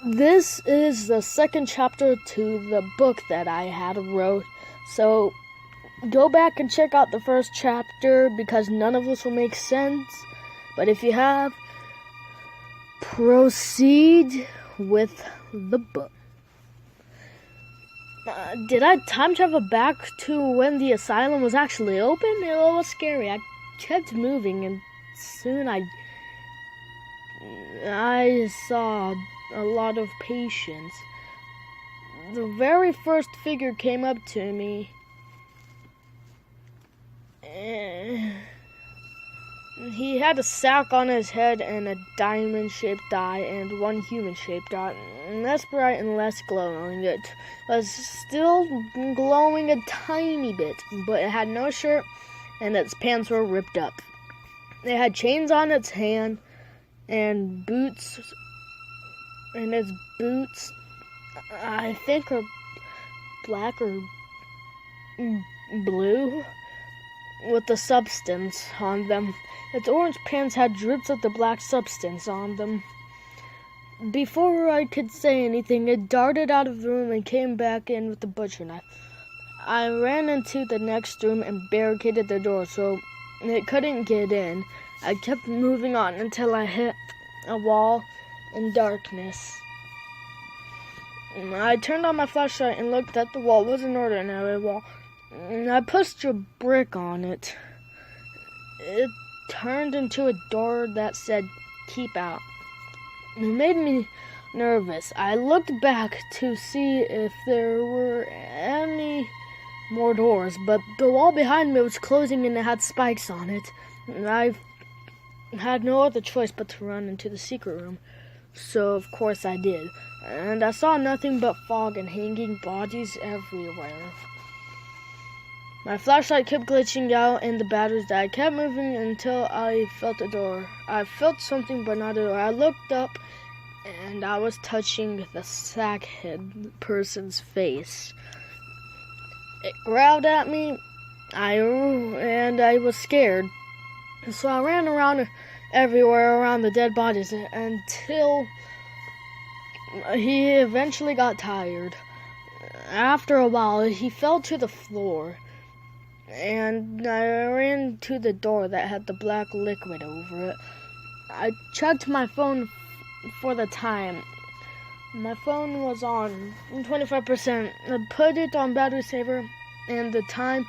This is the second chapter to the book that I had wrote. So go back and check out the first chapter because none of this will make sense. But if you have, proceed with the book. Did I time travel back to when the asylum was actually open? It was scary. I kept moving and soon I saw a lot of patients. The very first figure came up to me. He had a sack on his head and a diamond-shaped eye and one human-shaped eye. Less bright and less glowing. It was still glowing a tiny bit, but it had no shirt and its pants were ripped up. It had chains on its hand and boots, and its boots, I think, are black or blue with the substance on them. Its orange pants had drips of the black substance on them. Before I could say anything, it darted out of the room and came back in with the butcher knife. I ran into the next room and barricaded the door so it couldn't get in. I kept moving on until I hit a wall in darkness. I turned on my flashlight and looked at the wall. It was an ordinary wall. I pushed a brick on it. It turned into a door that said, "Keep out." It made me nervous. I looked back to see if there were any more doors, but the wall behind me was closing and it had spikes on it. I had no other choice but to run into the secret room, so of course I did. And I saw nothing but fog and hanging bodies everywhere. My flashlight kept glitching out and the batteries died. I kept moving until I felt a door. I felt something but not a door. I looked up and I was touching the SACKHEAD person's face. It growled at me and I was scared. So I ran around everywhere around the dead bodies until he eventually got tired. After a while, he fell to the floor. And I ran to the door that had the black liquid over it. I checked my phone for the time. My phone was on 25%. I put it on battery saver, and the time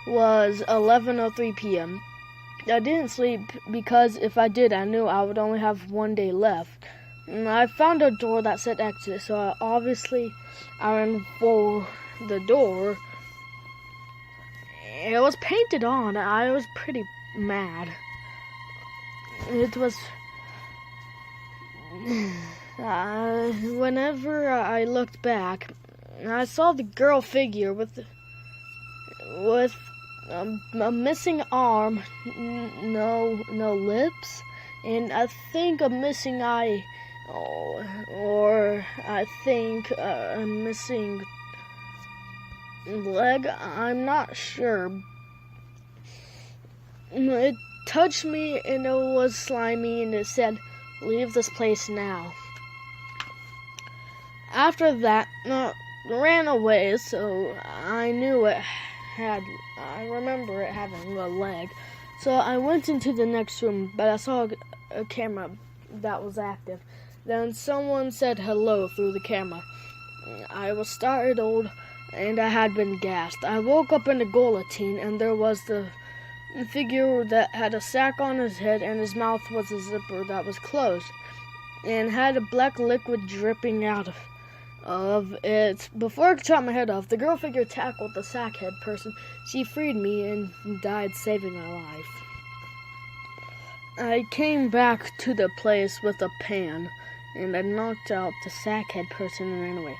was 11:03 p.m. I didn't sleep because if I did, I knew I would only have one day left. I found a door that said exit, so I ran for the door. It was painted on. I was pretty mad. It was... whenever I looked back, I saw the girl figure with a missing arm, no lips, and I think a missing eye, or I think a missing leg. I'm not sure. It touched me and it was slimy and it said, "Leave this place now." After that, ran away, so I remember it having a leg. So I went into the next room, but I saw a camera that was active. Then someone said hello through the camera. I was startled and I had been gassed. I woke up in a guillotine and there was the figure that had a sack on his head and his mouth was a zipper that was closed and had a black liquid dripping out of it. Before I could chop my head off, the girl figure tackled the SACKHEAD person. She freed me and died, saving my life. I came back to the place with a pan and I knocked out the SACKHEAD person and ran away.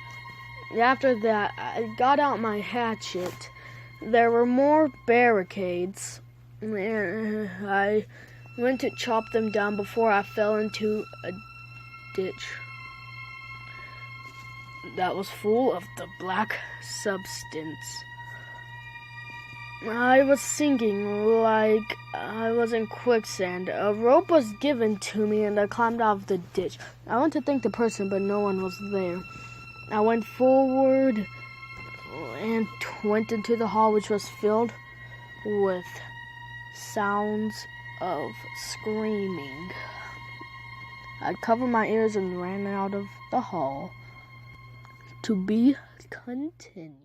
After that, I got out my hatchet. There were more barricades. I went to chop them down before I fell into a ditch that was full of the black substance. I was sinking like I was in quicksand. A rope was given to me and I climbed out of the ditch. I went to thank the person, but no one was there. I went forward and went into the hall, which was filled with sounds of screaming. I covered my ears and ran out of the hall. To be continued.